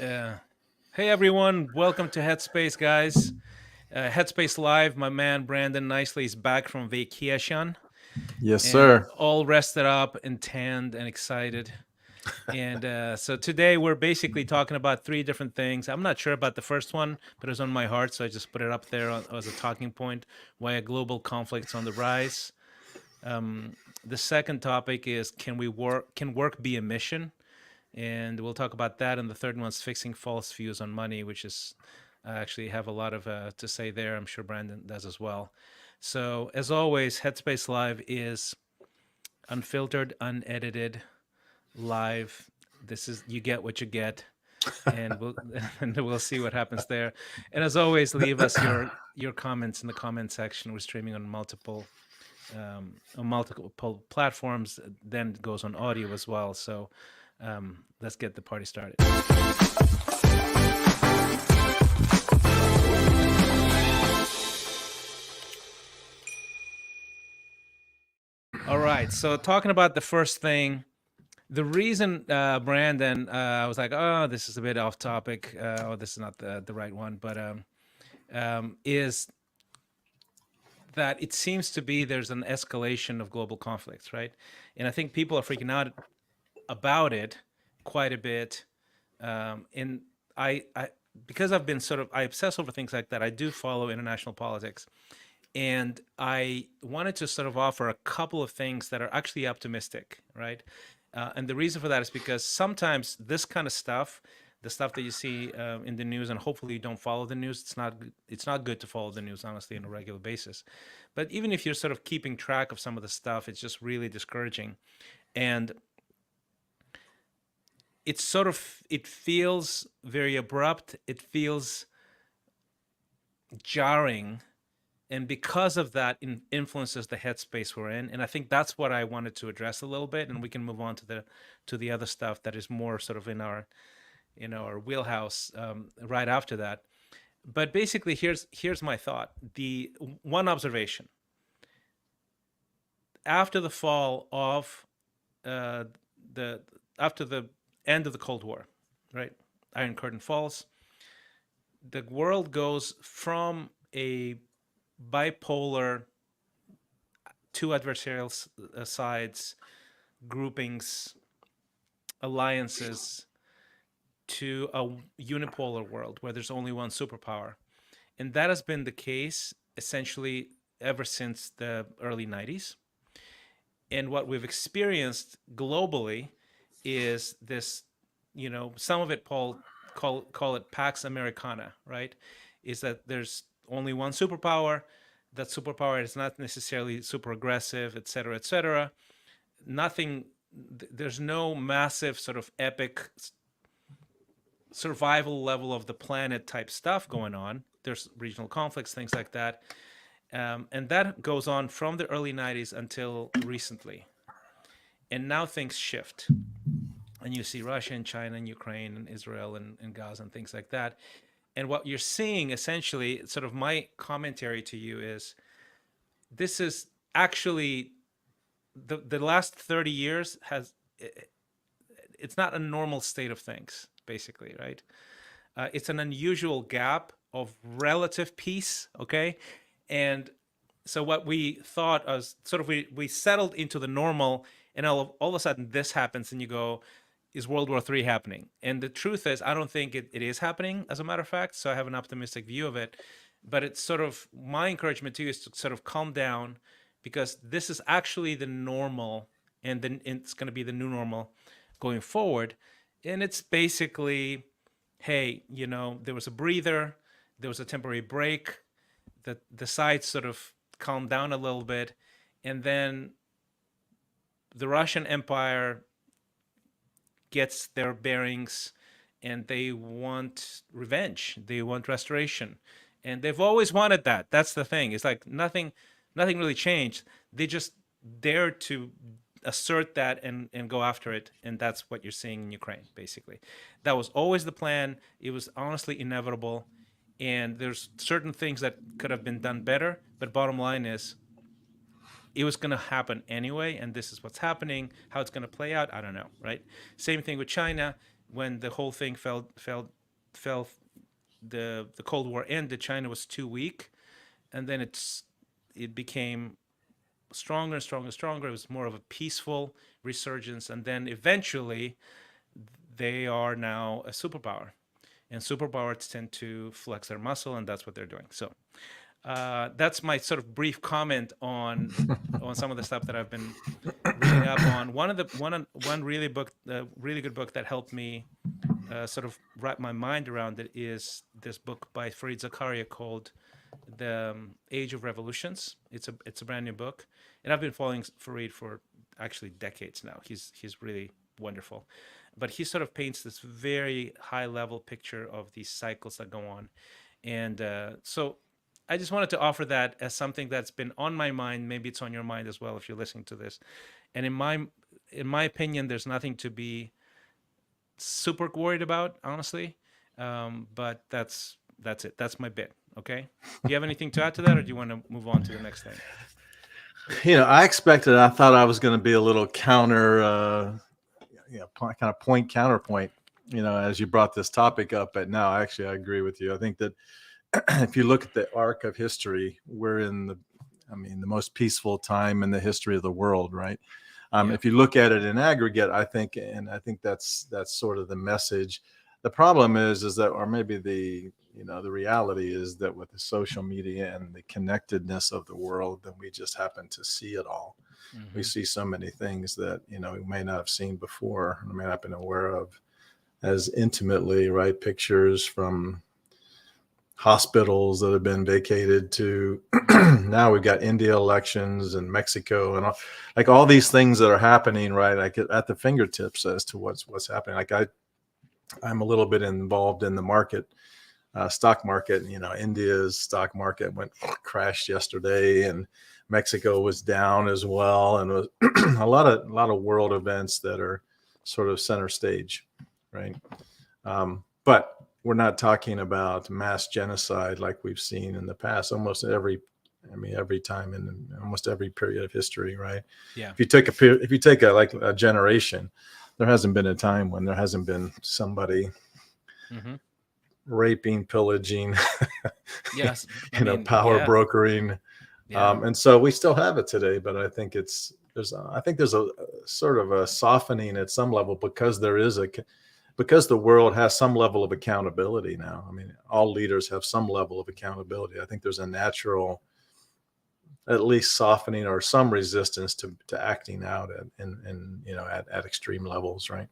Uh, hey everyone, welcome to Headspace, guys. Headspace Live. My man Brandon Nicely is back from vacation Yes, and sir. all rested up and tanned and excited. And so today we're basically talking about three different things. I'm not sure about the first one, but it was on my heart, so I just put it up there as a talking point. Why a global conflict's on the rise. The second topic is can we work? Can work be a mission? And we'll talk about that. And the third one's fixing false views on money, which is I actually have a lot of to say there. I'm sure Brandon does as well. So as always, Headspace Live is unfiltered, unedited, live. This is you get what you get, and we'll and we'll see what happens there. And as always, leave us your comments in the comment section. We're streaming on multiple platforms. Then it goes on audio as well. So let's get the party started. All right. So talking about the first thing, the reason Brandon, I was like, oh, this is a bit off topic. Oh, this is not the right one, but is that it seems to be there's an escalation of global conflicts, right? And I think people are freaking out about it quite a bit. And I because I've been sort of I obsess over things like that. I do follow international politics, and I wanted to sort of offer a couple of things that are actually optimistic, right? And the reason for that is because sometimes this kind of stuff, the stuff that you see in the news, and hopefully you don't follow the news. It's not good to follow the news honestly on a regular basis. But even if you're sort of keeping track of some of the stuff, it's just really discouraging, and it feels very abrupt. It feels jarring, and because of that influences the headspace we're in, and I think that's what I wanted to address a little bit, and we can move on to the other stuff that is more sort of in our wheelhouse right after that. But basically, here's my thought. The one observation after the fall of uh, the after the end of the Cold War, right? Iron Curtain falls. The world goes from a bipolar, two adversarial sides, groupings, alliances, to a unipolar world where there's only one superpower. And that has been the case essentially ever since the early 90s. And what we've experienced globally is this, some of it, Paul, call it Pax Americana, right? Is that there's only one superpower. That superpower is not necessarily super aggressive, et cetera, et cetera. Nothing, there's no massive sort of epic survival level of the planet type stuff going on. There's regional conflicts, things like that. And that goes on from the early 90s until recently. And now things shift. And you see Russia and China and Ukraine and Israel and Gaza and things like that. And what you're seeing essentially, sort of my commentary to you is this is actually the last 30 years has it's not a normal state of things, basically, right? It's an unusual gap of relative peace, okay? And so what we thought was sort of we settled into the normal, and all of a sudden this happens, and you go, is World War III happening? And the truth is, I don't think it is happening, as a matter of fact. So I have an optimistic view of it. But it's sort of my encouragement to you is to sort of calm down, because this is actually the normal, and then it's going to be the new normal going forward. And it's basically, hey, there was a breather, there was a temporary break, the sides sort of calmed down a little bit, and then the Russian Empire gets their bearings, and they want revenge, they want restoration, and they've always wanted that. That's the thing. It's like nothing really changed. They just dare to assert that and go after it, and that's what you're seeing in Ukraine. Basically, that was always the plan. It was honestly inevitable, and there's certain things that could have been done better, but bottom line is it was going to happen anyway, and this is what's happening. How it's going to play out, I don't know, right? Same thing with China. when the whole thing fell, the Cold War ended, China was too weak, and then it became stronger and stronger and stronger. It was more of a peaceful resurgence, and then eventually they are now a superpower, and superpowers tend to flex their muscle, and that's what they're doing. So that's my sort of brief comment on some of the stuff that I've been reading up on. One really good book that helped me sort of wrap my mind around it is this book by Fareed Zakaria called "The Age of Revolutions." It's a brand new book, and I've been following Fareed for actually decades now. He's really wonderful, but he sort of paints this very high level picture of these cycles that go on, and so I just wanted to offer that as something that's been on my mind. Maybe it's on your mind as well if you're listening to this. And in my opinion, there's nothing to be super worried about, honestly. But that's it. That's my bit. Okay. Do you have anything to add to that, or do you want to move on to the next thing? I thought I was going to be a little counter, kind of counterpoint, as you brought this topic up. But no, actually, I agree with you. I think that if you look at the arc of history, we're in the most peaceful time in the history of the world, right? Yeah. If you look at it in aggregate, I think that's sort of the message. The problem is that, or maybe the reality is that with the social media and the connectedness of the world, then we just happen to see it all. We see so many things that, we may not have seen before, or may not have been aware of as intimately, right? Pictures from hospitals that have been vacated to now we've got India elections and Mexico and all these things that are happening, right? Like at the fingertips as to what's happening. Like I'm a little bit involved in the market, stock market. India's stock market crashed yesterday, and Mexico was down as well, and it was a lot of world events that are sort of center stage, right? But we're not talking about mass genocide like we've seen in the past. Every time in almost every period of history, right? Yeah. If you take a generation, there hasn't been a time when there hasn't been somebody raping, pillaging, Yes. power Yeah. brokering, Yeah. and so we still have it today. But I think there's a sort of a softening at some level because because the world has some level of accountability now. All leaders have some level of accountability. I think there's a natural, at least softening or some resistance to acting out at extreme levels, right?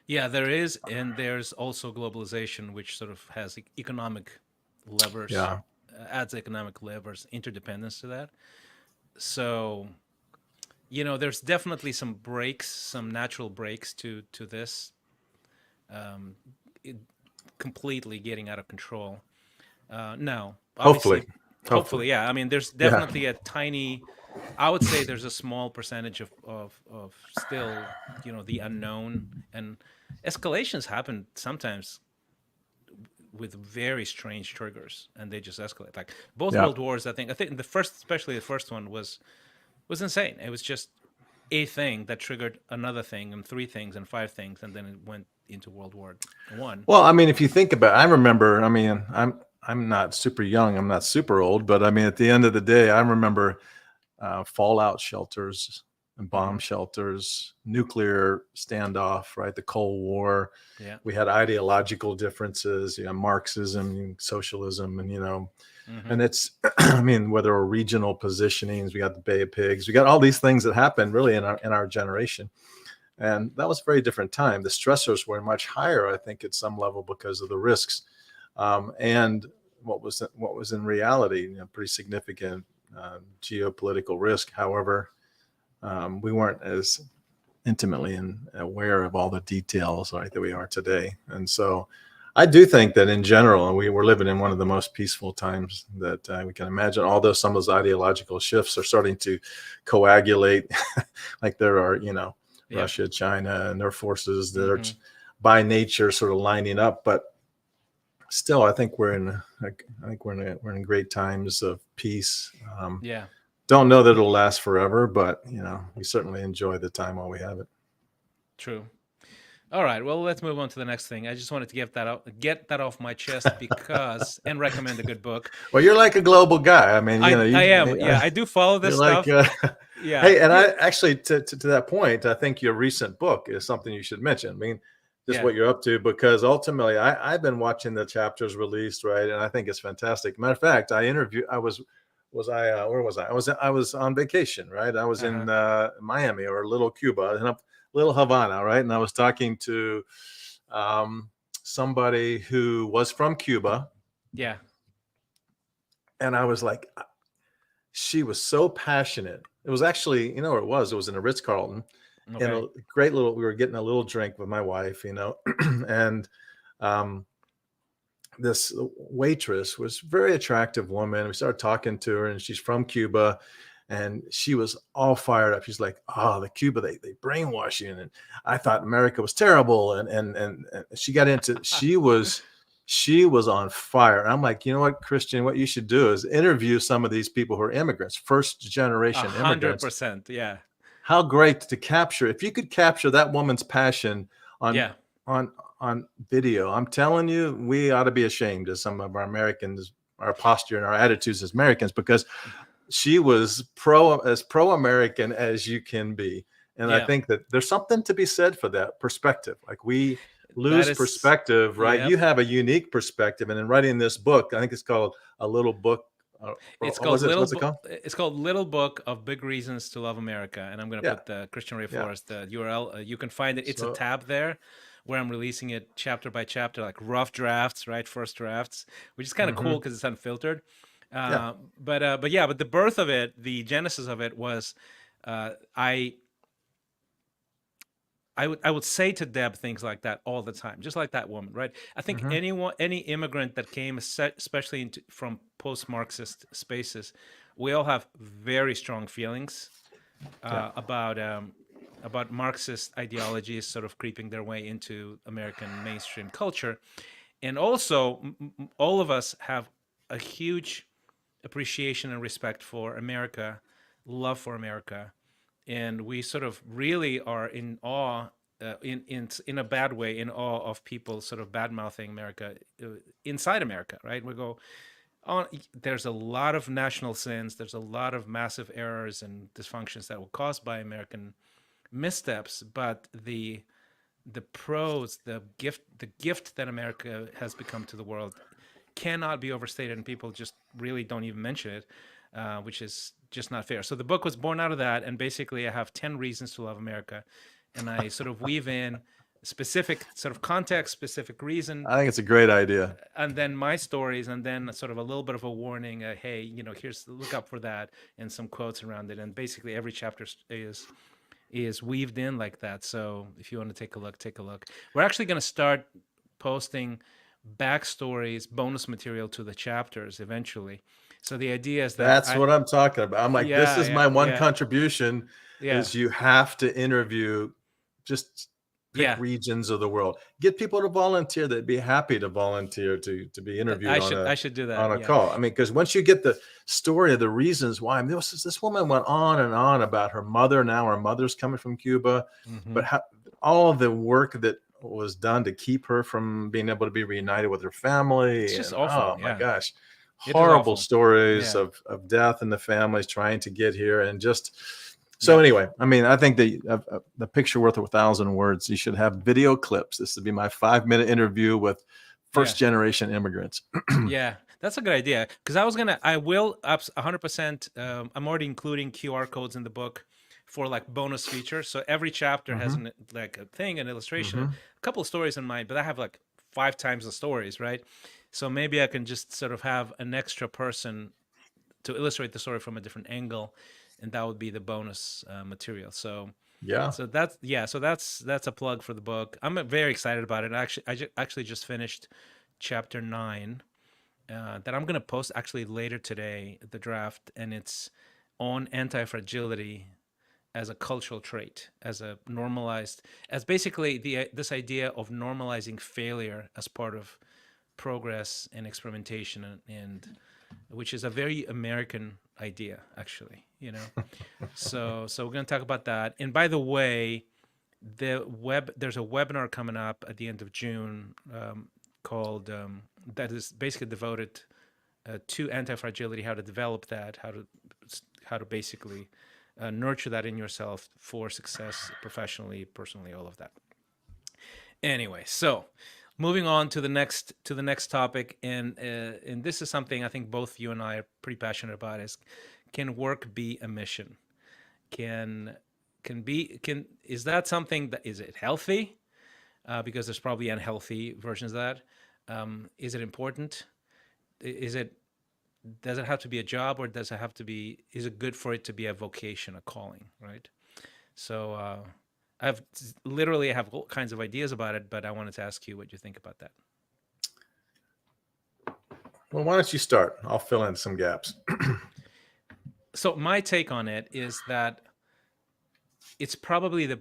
Yeah, there is, and there's also globalization, which sort of has economic levers, Yeah. adds economic levers, interdependence to that. So, there's definitely some natural breaks to this, um, it, completely getting out of control. Now, Hopefully. obviously, hopefully, yeah. There's Yeah. definitely a tiny, I would say there's a small percentage of still, the unknown, and escalations happen sometimes with very strange triggers, and they just escalate. Like both Yeah. world wars, I think the first, especially the first one, was insane. It was just a thing that triggered another thing, and three things, and five things, and then it went into World War I. Well, if you think about it, I remember, I'm not super young, I'm not super old, but at the end of the day, I remember fallout shelters and bomb Hmm. shelters, nuclear standoff, right? The Cold War. Yeah. We had ideological differences, Marxism, socialism, Hmm. and it's, whether or regional positionings, we got the Bay of Pigs, we got all these things that happened really in our generation. And that was a very different time. The stressors were much higher, I think, at some level because of the risks, and what was in reality, pretty significant geopolitical risk. However, we weren't as intimately aware of all the details, right, that we are today. And so, I do think that in general, we were living in one of the most peaceful times that we can imagine. Although some of those ideological shifts are starting to coagulate, like there are, Yeah. Russia, China, and their forces that are Hmm. by nature sort of lining up. But still, I think we're in great times of peace. Yeah. Don't know that it'll last forever, but we certainly enjoy the time while we have it. True. All right. Well, let's move on to the next thing. I just wanted to get that off my chest because, and recommend a good book. Well, you're like a global guy. I mean, you know, I am. Yeah, I do follow this you're like, stuff. Yeah. hey, and I actually, to that point, I think your recent book is something you should mention. I mean, just Yeah. what you're up to, because ultimately, I've been watching the chapters released, right, and I think it's fantastic. Matter of fact, was I, where was I? I was on vacation, right? I was Uh-huh. in Miami or Little Cuba, and Little Havana, right, and I was talking to um, somebody who was from Cuba, Yeah. and I was like, she was so passionate. It was actually, you know where it was? It was in a Ritz Carlton, in Okay. a great little. We were getting a little drink with my wife, you know, and um, this waitress was a very attractive woman. We started talking to her, and she's from Cuba, and she was all fired up. She's like, "Oh, the Cuba, they brainwash you," and I thought America was terrible, and she got into. She was on fire. And I'm like, you know what, Christian, what you should do is interview some of these people who are immigrants, first A generation hundred immigrants. percent. Yeah. How great to capture, if you could capture that woman's passion on Yeah. on on video. I'm telling you, we ought to be ashamed as some of our Americans, our posture and our attitudes as Americans, because she was pro American as you can be. And I Yeah. think that there's something to be said for that perspective. Like, we That lose is. perspective, right? Yep. You have a unique perspective, and in writing this book, I think it's called A Little Book. It's What was called it? Little What's it Book. called? It's called Little Book of Big Reasons to Love America, and I'm going to Yeah, put the Christian Ray yeah. Forrest the URL. You can find it. It's a So, tab there where I'm releasing it chapter by chapter, like rough drafts, right? First drafts, which is kind of cool mhm, because it's unfiltered. yeah. But yeah, but the birth of it, the genesis of it was, I I would say to Deb things like that all the time, just like that woman, right? I think Mhm. anyone, any immigrant that came, especially from post-Marxist spaces, we all have very strong feelings Yeah. about Marxist ideologies sort of creeping their way into American mainstream culture, and also all of us have a huge appreciation and respect for America, love for America, and we sort of really are in awe, in a bad way, in awe of people sort of bad mouthing America, inside America, right? We go on. There's a lot of national sins. There's a lot of massive errors and dysfunctions that were caused by American missteps, but the pros, the gift that America has become to the world cannot be overstated, and people just really don't even mention it, which is just not fair. So the book was born out of that, and basically I have 10 reasons to love America, and I sort of weave in specific sort of context, specific reason, I think it's a great idea. and then my stories, and then sort of a little bit of a warning, hey, here's, look up for that, and some quotes around it, and basically every chapter is weaved in like that. So if you want to take a look, take a look. We're actually going to start posting backstories, bonus material to the chapters eventually. So the idea is that That's what I'm talking about. I'm like, this yeah, is yeah, my one yeah, contribution yeah, is you have to interview, just pick yeah. regions of the world. Get people to volunteer. They'd be happy to volunteer to be interviewed I on should I should do that. a Yeah. call. I mean, because once you get the story of the reasons why, I mean, this woman went on and on about her mother. Now her mother's coming from Cuba, Hmm. but how, all of the work that was done to keep her from being able to be reunited with her It's family, just and awful. oh my Yeah, gosh, it is horrible awful. stories Yeah, of death in the families trying to get here, and just so yeah, anyway, I mean, I think the picture worth 1,000 words. You should have video clips. This would be my 5-minute interview with yeah. first generation immigrants. Yeah, that's a good idea. Because I will 100%. I'm already including QR codes in the book for like bonus features. So every chapter has Hmm. like a thing, an illustration, a Hmm. couple of stories in mind. But I have like 5 times the stories, right? So maybe I can just sort of have an extra person to illustrate the story from a different angle, and that would be the bonus material. So. Yeah, So that's yeah. So that's a plug for the book. I'm very excited about it. Actually just finished chapter 9 that I'm gonna post actually later today, the draft, and it's on anti-fragility as a cultural trait, as a normalized, as basically this idea of normalizing failure as part of progress and experimentation, and which is a very American idea, actually. So we're gonna talk about that. And by the way, There's a webinar coming up at the end of June, called that is basically devoted to anti-fragility, how to develop that, how to basically nurture that in yourself for success professionally, personally, all of that. Anyway, so moving on to the next topic, and this is something I think both you and I are pretty passionate about: is can work be a mission? Can is that something that is it healthy? Because there's probably unhealthy versions of that. Is it important? Is it Does it have to be a job, or does it have to be? Is it good for it to be a vocation, a calling, right? So I have all kinds of ideas about it, but I wanted to ask you what you think about that. Well, why don't you start? I'll fill in some gaps. So my take on it is that it's probably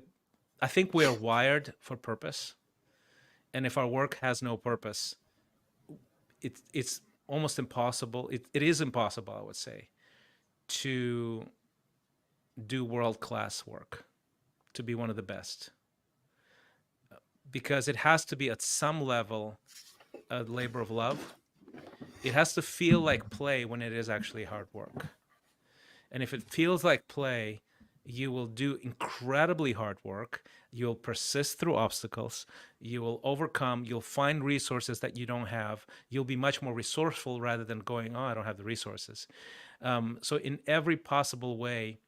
I think we are wired for purpose, and if our work has no purpose, it's almost impossible. It is impossible, I would say, to do world-class work, to be one of the best, because it has to be at some level a labor of love. It has to feel like play when it is actually hard work. And if it feels like play, you will do incredibly hard work. You'll persist through obstacles. You will overcome. You'll find resources that you don't have. You'll be much more resourceful rather than going, oh, I don't have the resources. So in every possible way,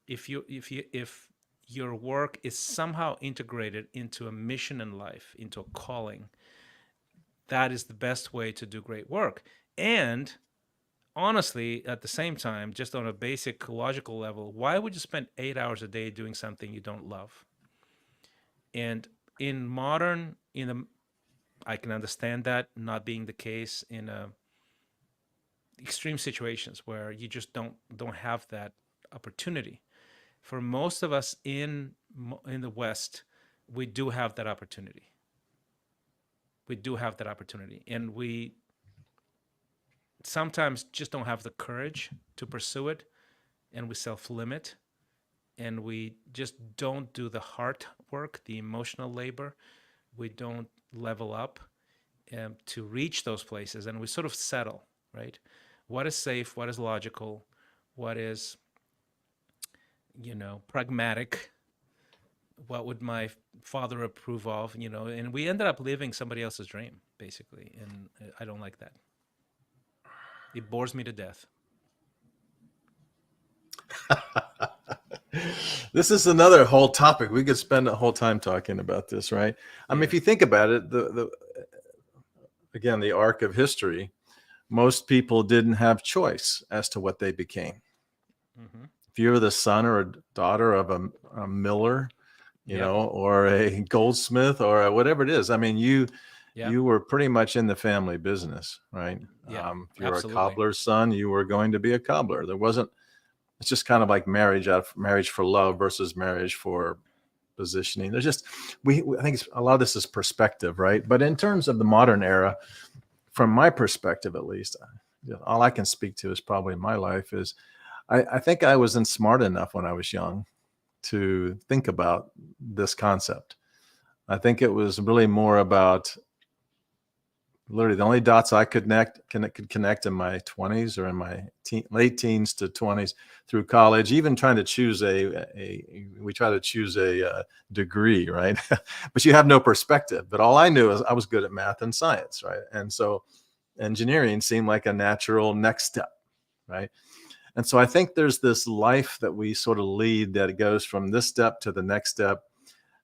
if your work is somehow integrated into a mission in life, into a calling, that is the best way to do great work. And honestly, at the same time, just on a basic logical level, why would you spend 8 hours a day doing something you don't love? And I can understand that not being the case in extreme situations where you just don't have that opportunity. For most of us in the West, we do have that opportunity. And we sometimes just don't have the courage to pursue it, and we self-limit, and we just don't do the hard work, the emotional labor. We don't level up to reach those places, and we sort of settle, right? What is safe? What is logical? What is, pragmatic? What would my father approve of? And we ended up living somebody else's dream, basically, and I don't like that. It bores me to death. This is another whole topic. We could spend a whole time talking about this, right? I mean, if you think about it, again, the arc of history, most people didn't have choice as to what they became. Mm-hmm. If you were the son or daughter of a miller, or a goldsmith or whatever it is, I mean, you were pretty much in the family business, right? Yeah, if you were a cobbler's son, you were going to be a cobbler. It's just kind of like marriage for love versus marriage for positioning. There's just, I think a lot of this is perspective, right? But in terms of the modern era, from my perspective, at least, all I can speak to is probably my life is, I think I wasn't smart enough when I was young to think about this concept. I think it was really more about literally the only dots I could connect in my 20s or in my late teens to 20s through college, even trying to choose we try to choose a degree, right? But you have no perspective. But all I knew is I was good at math and science, right? And so engineering seemed like a natural next step, right? And so I think there's this life that we sort of lead that it goes from this step to the next step.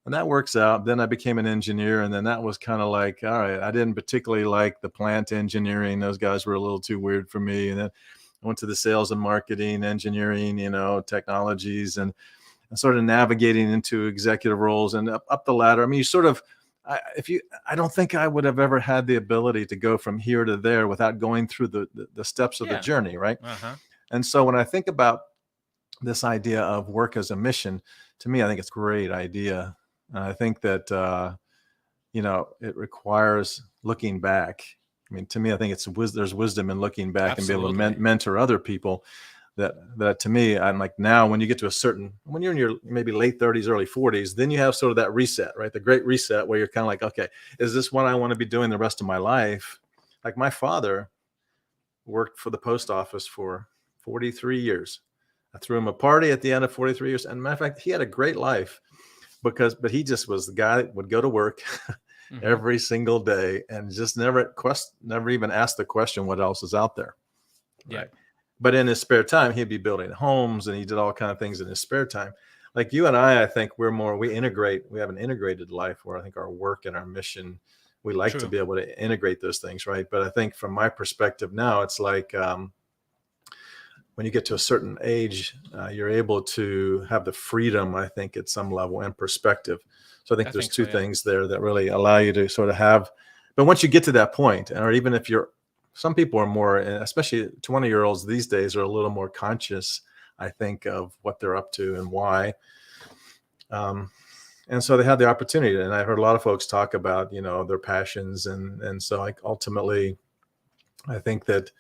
And that works out. Then I became an engineer. And then that was kind of like, all right, I didn't particularly like the plant engineering. Those guys were a little too weird for me. And then I went to the sales and marketing, engineering, technologies, and sort of navigating into executive roles and up the ladder. I mean, I don't think I would have ever had the ability to go from here to there without going through the steps of the journey, right? Uh-huh. And so when I think about this idea of work as a mission, to me, I think it's a great idea. And I think that, it requires looking back. I mean, to me, I think there's wisdom in looking back. Absolutely. And be able to mentor other people. that to me, I'm like, now when you get to a certain, when you're in your maybe late 30s, early 40s, then you have sort of that reset, right? The great reset where you're kind of like, okay, is this what I want to be doing the rest of my life? Like my father worked for the post office for 43 years. I threw him a party at the end of 43 years. And matter of fact, he had a great life but he just was the guy that would go to work Hmm. every single day and just never even asked the question, what else is out there. Yeah. Right. But in his spare time, he'd be building homes and he did all kind of things in his spare time. Like you and I think we have an integrated life where I think our work and our mission, we like to True. be able to integrate those things. Right. But I think from my perspective now, it's like, when you get to a certain age, you're able to have the freedom, I think, at some level and perspective. So I think I there's think so. two Yeah. things there that really allow you to sort of have. But once you get to that point, or even if some people are more, especially 20-year-olds these days, are a little more conscious, I think, of what they're up to and why. And so they have the opportunity. And I heard a lot of folks talk about, their passions. And so like ultimately, I think that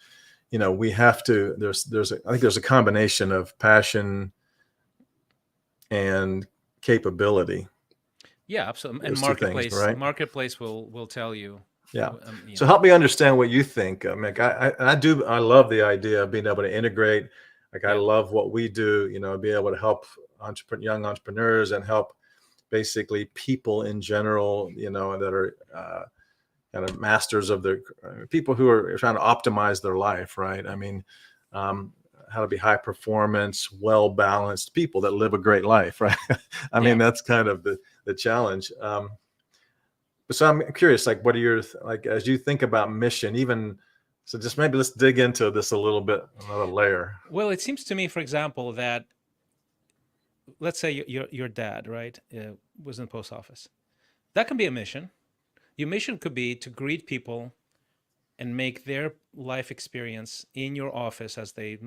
we have to, I think there's a combination of passion and capability, Yeah, absolutely. And those two things, right? marketplace will tell you. Yeah. You So know. help me understand what you think, Mick. I love the idea of being able to integrate. Like I Yeah. love what we do, be able to help young entrepreneurs and help basically people in general, that are kind of masters of their people who are trying to optimize their life, right? I mean, um, how to be high performance, well balanced people that live a great life, right? I mean, Yeah. that's kind of the challenge. So I'm curious, like, what are your like as you think about mission? Even so, just maybe let's dig into this a little bit, another layer. Well, it seems to me, for example, that let's say your dad, right, was in the post office. That can be a mission. Your mission could be to greet people and make their life experience in your office as they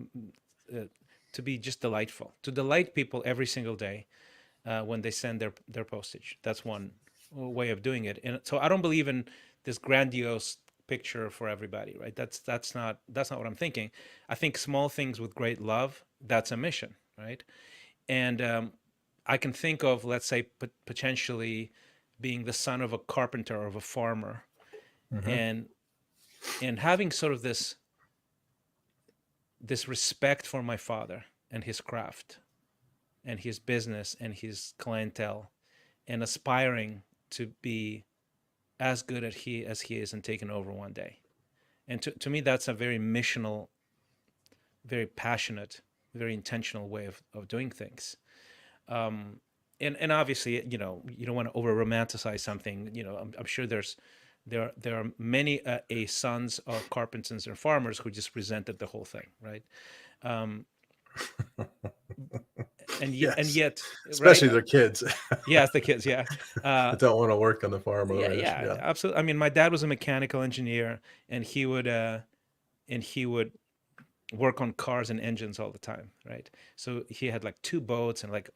uh, to be just delightful, to delight people every single day when they send their postage. That's one way of doing it. And so I don't believe in this grandiose picture for everybody, right? That's not what I'm thinking. I think small things with great love, that's a mission, right? And I can think of, let's say, potentially being the son of a carpenter or of a farmer, Mm-hmm. and having sort of this respect for my father and his craft and his business and his clientele, and aspiring to be as good at as he is and taking over one day. And to me, that's a very missional, very passionate, very intentional way of doing things. Um, and obviously, you don't want to over romanticize something. I'm sure there are many sons of carpenters and farmers who just resented the whole thing, right? Um, and Yes, yet, right? especially their kids Yes, the kids, yeah. Uh, that don't want to work on the farm or the yeah, ranch. yeah, Yeah. absolutely. I mean, my dad was a mechanical engineer, and he would work on cars and engines all the time, right? So he had like two boats, and like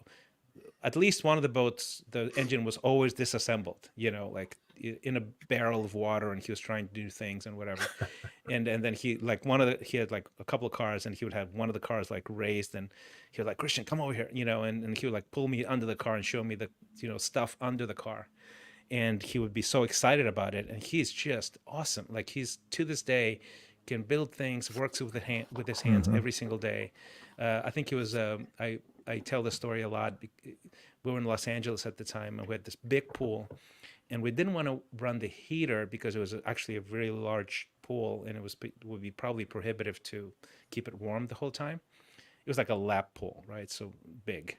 at least one of the boats, the engine was always disassembled, like in a barrel of water, and he was trying to do things and whatever. And then he had like a couple of cars, and he would have one of the cars like raised, and he was like, Christian, come over here, and he would like pull me under the car and show me the stuff under the car, and he would be so excited about it. And he's just awesome. Like, he's to this day can build things, works with his hands Mm-hmm. every single day. I think he was I tell the story a lot. We were in Los Angeles at the time, and we had this big pool, and we didn't want to run the heater because it was actually a very large pool, and it would be probably prohibitive to keep it warm the whole time. It was like a lap pool, right? So big.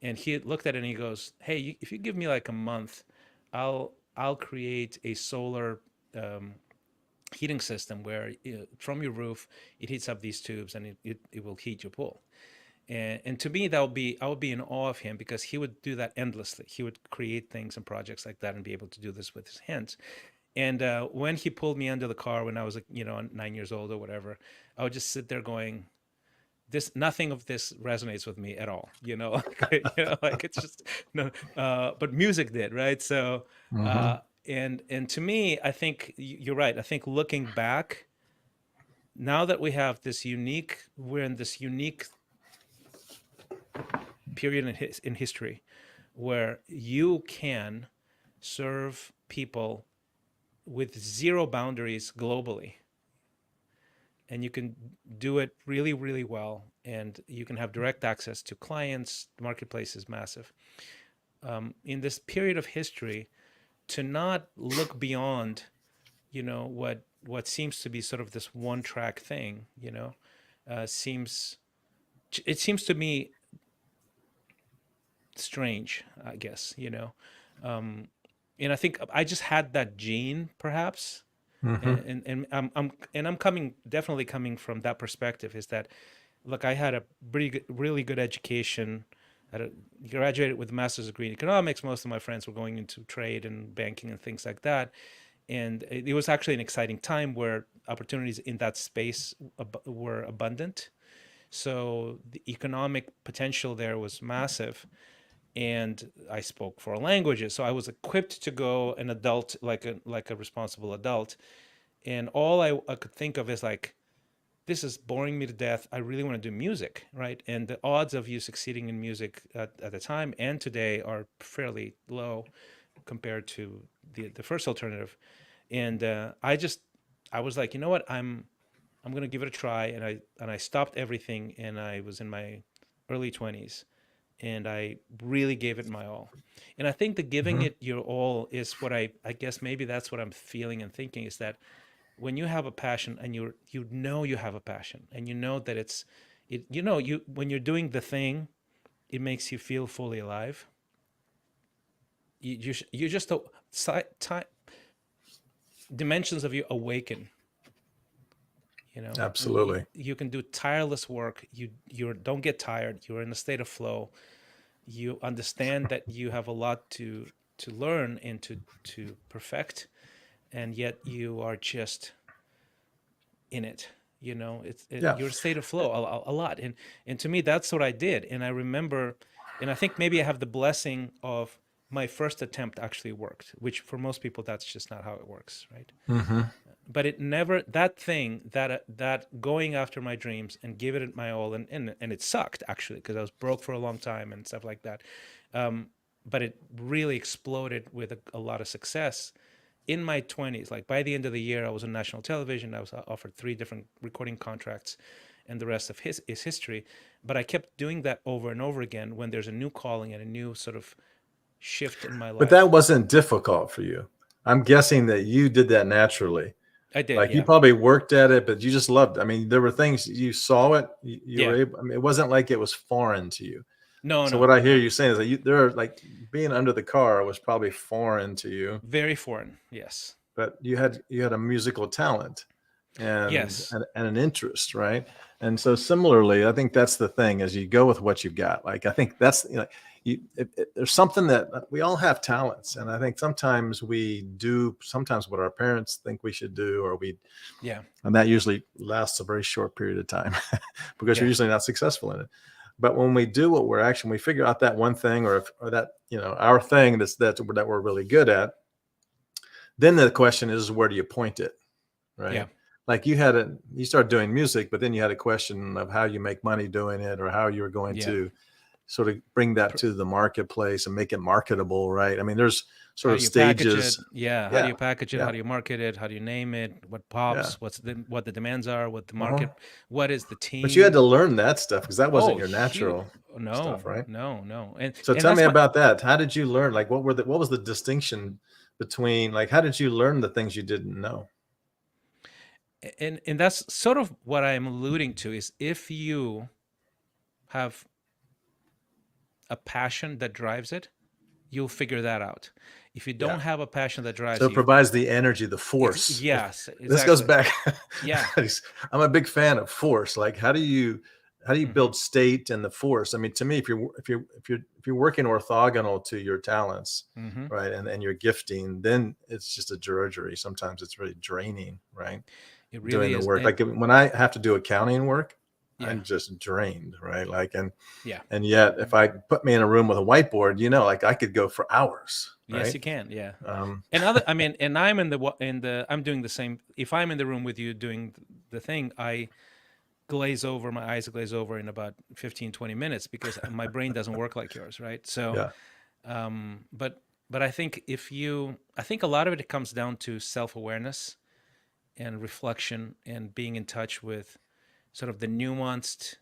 And he looked at it and he goes, "Hey, if you give me like a month, I'll create a solar um, heating system where from your roof it heats up these tubes, and it will heat your pool." And to me, I would be in awe of him, because he would do that endlessly. He would create things and projects like that and be able to do this with his hands. And when he pulled me under the car when I was 9 years old or whatever, I would just sit there going, "This nothing of this resonates with me at all." Like it's just no. But music did, right? So Mm-hmm. uh, and to me, I think you're right. I think looking back, now that we're in this unique period in history where you can serve people with zero boundaries globally, and you can do it really, really well, and you can have direct access to clients. The marketplace is massive. In this period of history, to not look beyond, what seems to be sort of this one track thing, seems it seems to me strange, I guess, um, and I think I just had that gene, perhaps, Hmm. and I'm definitely coming from that perspective. Is that, look, I had a really good education. Graduated with a master's degree in economics. Most of my friends were going into trade and banking and things like that, and it was actually an exciting time where opportunities in that space were abundant. So the economic potential there was massive, and I spoke 4 languages, so I was equipped to go an adult, like a responsible adult. And all I could think of is like, this is boring me to death. I really want to do music, right? And the odds of you succeeding in music at the time and today are fairly low compared to the first alternative. And I was like, you know what, I'm gonna give it a try, and I stopped everything, and I was in my early 20s, and I really gave it my all. And I think the giving Hmm. it your all is what I guess maybe that's what I'm feeling and thinking, is that when you have a passion, and you have a passion, and that you when you're doing the thing, it makes you feel fully alive. You just time, dimensions of you awaken. Absolutely. You can do tireless work. You don't get tired. You're in a state of flow. You understand that you have a lot to learn and to perfect, and yet you are just in it. Yeah. Your state of flow a lot, and to me that's what I did. And I remember, and I think maybe I have the blessing of my first attempt actually worked, which for most people that's just not how it works, right? Hmm. But it never, that thing, that going after my dreams and giving it my all, and it sucked actually, because I was broke for a long time and stuff like that. um, but it really exploded with a lot of success in my 20s. Like by the end of the year, I was on national television. I was offered 3 different recording contracts, and the rest of his is history. But I kept doing that over and over again when there's a new calling and a new sort of shift in my But that life. wasn't difficult for you. I'm guessing that you did that naturally. I did, Like you yeah. probably worked at it, but you just loved it. I mean, there were things you saw it, you were Yeah. able, I mean, it wasn't like it was foreign to you. No, So no, what I hear no. you saying is that there are like being under the car was probably foreign to you, Very foreign. Yes. but you had a musical talent and Yes. and an interest, right? And so similarly, I think that's the thing is you go with what you've got. Like I think that's there's something that we all have talents, and I think sometimes we do sometimes what our parents think we should do, or we Yeah. and that usually lasts a very short period of time because you're Yeah. usually not successful in it. But when we do what we figure out that one thing, or that our thing that we're really good at, then the question is where do you point it, Yeah. right? Like you started doing music, but then you had a question of how you make money doing it, or how you're going Yeah. to sort of bring that Pr- to the marketplace and make it marketable, right? I mean, there's sort How of do you package it? stages. Yeah. How do Yeah, you package it? yeah, How do you market it? How do you name it? What yeah. pops? What the demands are? What the Uh-huh. market? What is the But you had team? to learn that stuff because that wasn't Oh, your huge. natural No, stuff, right? no, no. And So and tell me that's my about that. How did you learn? Like, what was the distinction between, like, how did you learn the things you didn't know? and that's sort of what I'm alluding to, is if you have a passion that drives it, you'll figure that out. If you Yeah. don't have a passion that So drives it you, provides the energy, the force. yes, This goes exactly. back. Yeah. I'm a big fan of force. Like, how do you Hmm. build state and the force? I mean, to me, if you're working orthogonal to your talents, Hmm. right, and your gifting, then it's just a drudgery. Sometimes it's really draining, right? It Doing really the is. work. And Like when I have to do accounting work, yeah, I'm just drained, right? Like, yeah. and yet if I put me in a room with a whiteboard, like I could go for hours, Yes, right? you can. Yeah. Um, And I mean, and I'm in the I'm doing the same. If I'm in the room with you doing the thing, glaze over, my eyes glaze over in about 15, 20 minutes because my brain doesn't work like yours, right? So, Yeah. but I think I think a lot of it comes down to self-awareness and reflection and being in touch with sort of the nuanced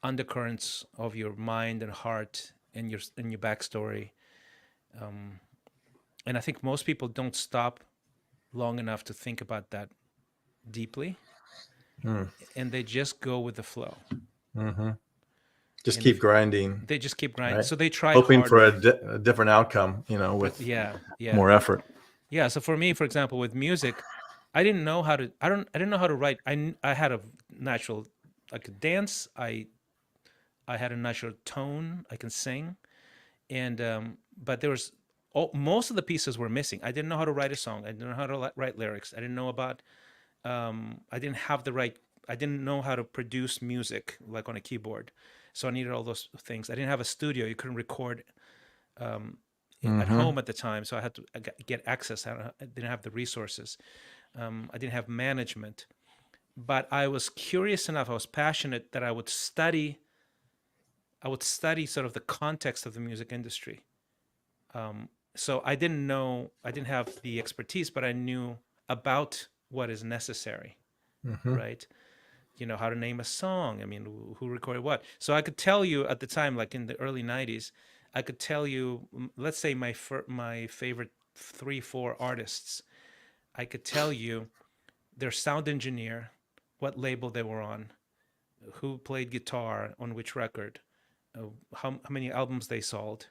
undercurrents of your mind and heart and your backstory. Um, and I think most people don't stop long enough to think about that deeply, Mm. and they just go with the flow. Hmm. Just And keep if grinding, they just keep grinding, right? so they try Hoping for harder. a different outcome, But with yeah, yeah, more effort. yeah. So for me, for example, with music, I didn't know how to. I didn't know how to write. I had a natural. I could dance. I had a natural tone. I can sing, and but there was most of the pieces were missing. I didn't know how to write a song. I didn't know how to write lyrics. I didn't know about. I didn't have the right. I didn't know how to produce music like on a keyboard, so I needed all those things. I didn't have a studio. You couldn't record um, at Hmm. home at the time, so I had to get access. I didn't have the resources. I didn't have management, but I was curious enough. I was passionate that I would study. I would study sort of the context of the music industry. So I didn't know. I didn't have the expertise, but I knew about what is necessary, Hmm. right? How to name a song. I mean, who recorded what. So I could tell you at the time, like in the early 90s, I could tell you, let's say my favorite 3 4 artists. I could tell you their sound engineer, what label they were on, who played guitar on which record, how many albums they sold.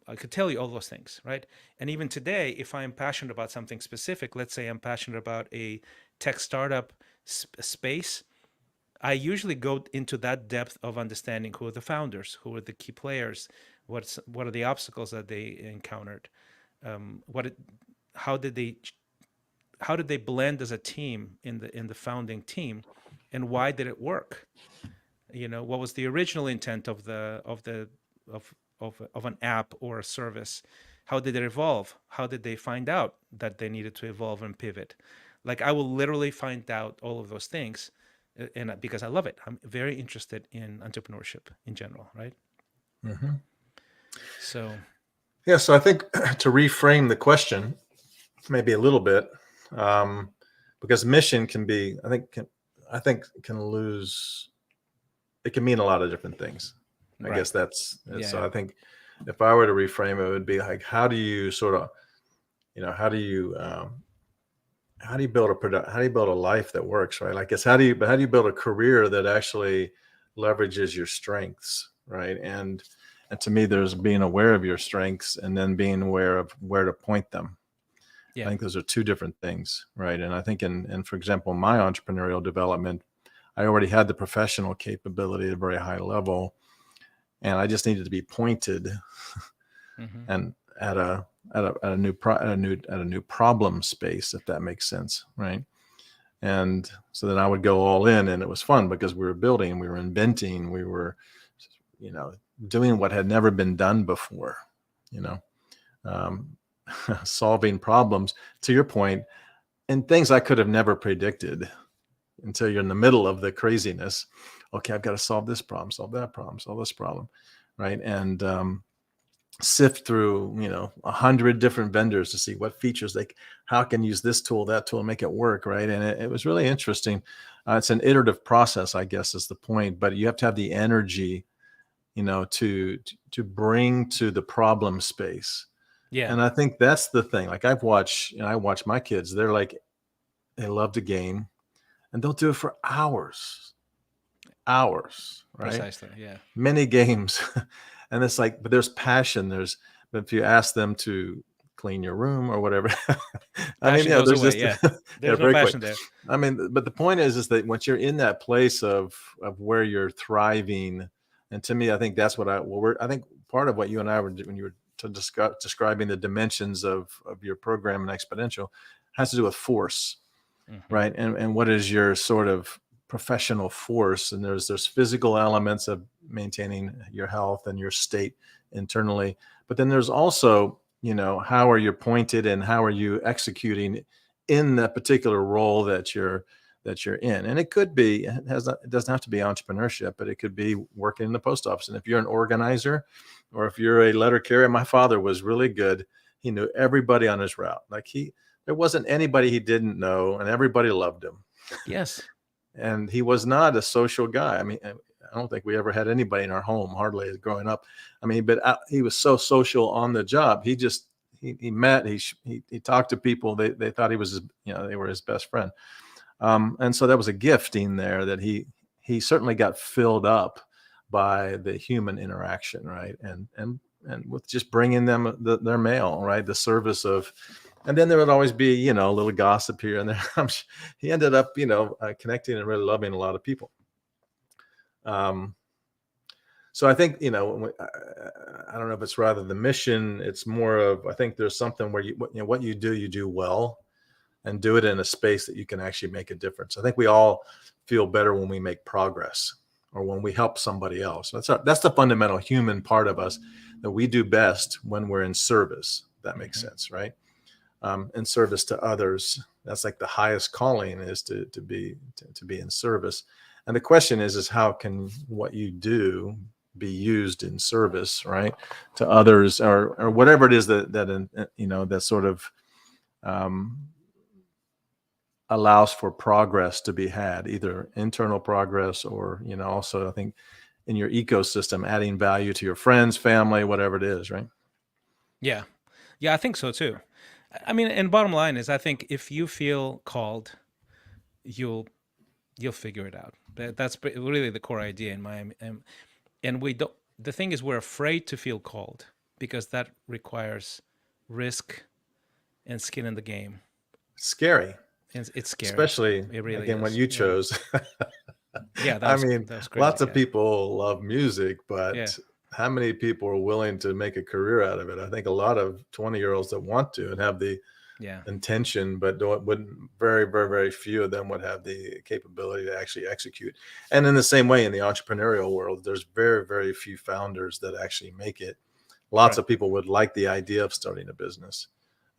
I could tell you all those things, right? And even today, if I'm passionate about something specific, let's say I'm passionate about a tech startup space, I usually go into that depth of understanding who are the founders, who are the key players, what are the obstacles that they encountered, what it, how did they blend as a team in the founding team, and why did it work? What was the original intent of of an app or a service? How did it evolve? How did they find out that they needed to evolve and pivot? Like I will literally find out all of those things, and because I love it, I'm very interested in entrepreneurship in general, right? Hmm. So Yeah. So I think to reframe the question maybe a little bit, um, because mission can be, I think can lose. It can mean a lot of different things. I guess right, that's so. yeah, I think if I were to reframe it, it would be like, how do you sort of, how do you build how do you build a life that works, right? Like, it's how do you build a career that actually leverages your strengths, right? And to me, there's being aware of your strengths and then being aware of where to point them. I yeah, think those are two different things, right? And I think for example, my entrepreneurial development, I already had the professional capability at a very high level, and I just needed to be pointed hmm, and at a new problem space, if that makes sense, right? And so then I would go all in, and it was fun because we were building, we were inventing, we were, you know, doing what had never been done before, you know, um, solving problems, to your point, and things I could have never predicted until you're in the middle of the craziness. Okay, I've got to solve this problem, solve that problem, solve this problem, right? And sift through 100 different vendors to see what features how I can use this tool, that tool, and make it work, right? And it was really interesting. It's an iterative process, I guess, is the point, but you have to have the energy, to bring to the problem space. yeah, And I think that's the thing. Like, I watch my kids, they love to game, and they'll do it for hours, right? precisely, yeah. Many games. And it's like, but there's passion. But if you ask them to clean your room or whatever, I mean, Passion yeah, goes there's away. just, Yeah, yeah, there's no very quick. passion there. I mean, but the point is that once you're in that place of where you're thriving, and to me, I think that's I think part of what you and I were, when you were describing the dimensions of your program in Xponential, has to do with force, Hmm, right? And what is your sort of professional force? And there's physical elements of maintaining your health and your state internally, but then there's also, how are you pointed and how are you executing in that particular role that you're in. And it could be, it doesn't have to be entrepreneurship, but it could be working in the post office. And if you're an organizer or if you're a letter carrier, my father was really good. He knew everybody on his route. Like there wasn't anybody he didn't know, and everybody loved him. Yes. And he was not a social guy. I mean, I don't think we ever had anybody in our home hardly growing up. I mean, but he was so social on the job. He met, he talked to people. They thought he was, they were his best friend. And so that was a gifting there that he certainly got filled up by the human interaction, right? And with just bringing them their mail, right? The service of, and then there would always be, a little gossip here and there. He ended up, connecting and really loving a lot of people. So I think, I don't know if it's rather the mission. It's more of, I think there's something where what you do well, and do it in a space that you can actually make a difference. I think we all feel better when we make progress or when we help somebody else. That's the fundamental human part of us, that we do best when we're in service. That makes sense, right? In service to others. That's like the highest calling, is to be in service. And the question is how can what you do be used in service, right, to others, or whatever it is that sort of allows for progress to be had, either internal progress or, also I think in your ecosystem, adding value to your friends, family, whatever it is, right? Yeah. Yeah, I think so too. I mean, and bottom line is, I think if you feel called, you'll figure it out. That's really the core idea in my, and we don't, the thing is, we're afraid to feel called because that requires risk and skin in the game. Scary. It's scary. Especially, it really again, is. what you chose. Yeah, I mean, that was crazy. lots of people love music, but how many people are willing to make a career out of it? I think a lot of 20-year-olds that want to and have the intention, but very, very, very few of them would have the capability to actually execute. And in the same way, in the entrepreneurial world, there's very, very few founders that actually make it. Lots of people would like the idea of starting a business.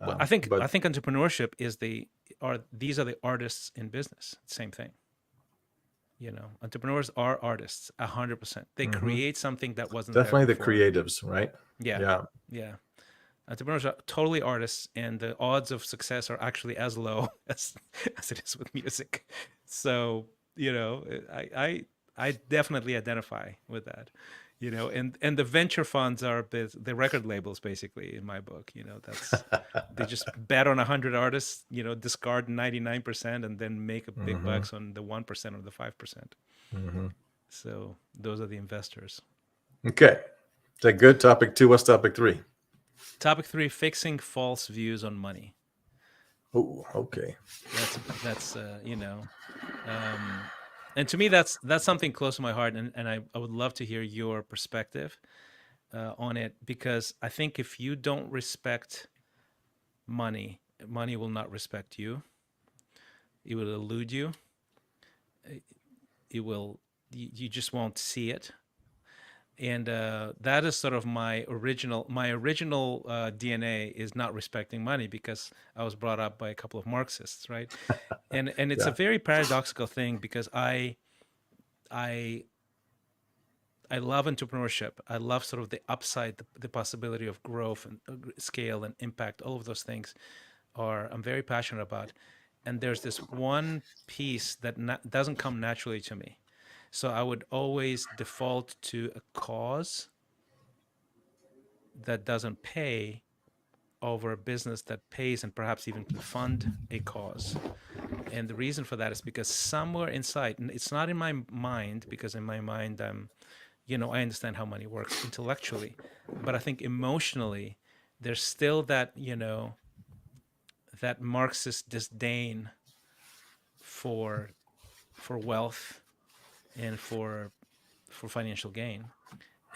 Well, I think entrepreneurship is these are the artists in business. Same thing. Entrepreneurs are artists, 100%. They create something that wasn't definitely there the creatives, right? Yeah. Entrepreneurs are totally artists, and the odds of success are actually as low as it is with music. So I definitely identify with that. And the venture funds are the record labels, basically, in my book. They just bet on 100 artists, discard 99%, and then make a big bucks on the 1% or the 5%. So those are the investors. Okay. Is that good? Topic 2. What's topic 3? Topic 3: fixing false views on money. Oh, okay. That's and to me, that's something close to my heart, and I would love to hear your perspective on it, because I think if you don't respect money, money will not respect you. It will elude you. You just won't see it. And that is sort of my original DNA, is not respecting money, because I was brought up by a couple of Marxists, right? And it's a very paradoxical thing, because I love entrepreneurship. I love sort of the upside, the possibility of growth and scale and impact. All of those things I'm very passionate about. And there's this one piece that doesn't come naturally to me. So I would always default to a cause that doesn't pay over a business that pays and perhaps even can fund a cause. And the reason for that is because somewhere inside, and it's not in my mind, because in my mind, I understand how money works intellectually, but I think emotionally, there's still that, that Marxist disdain for wealth and for financial gain.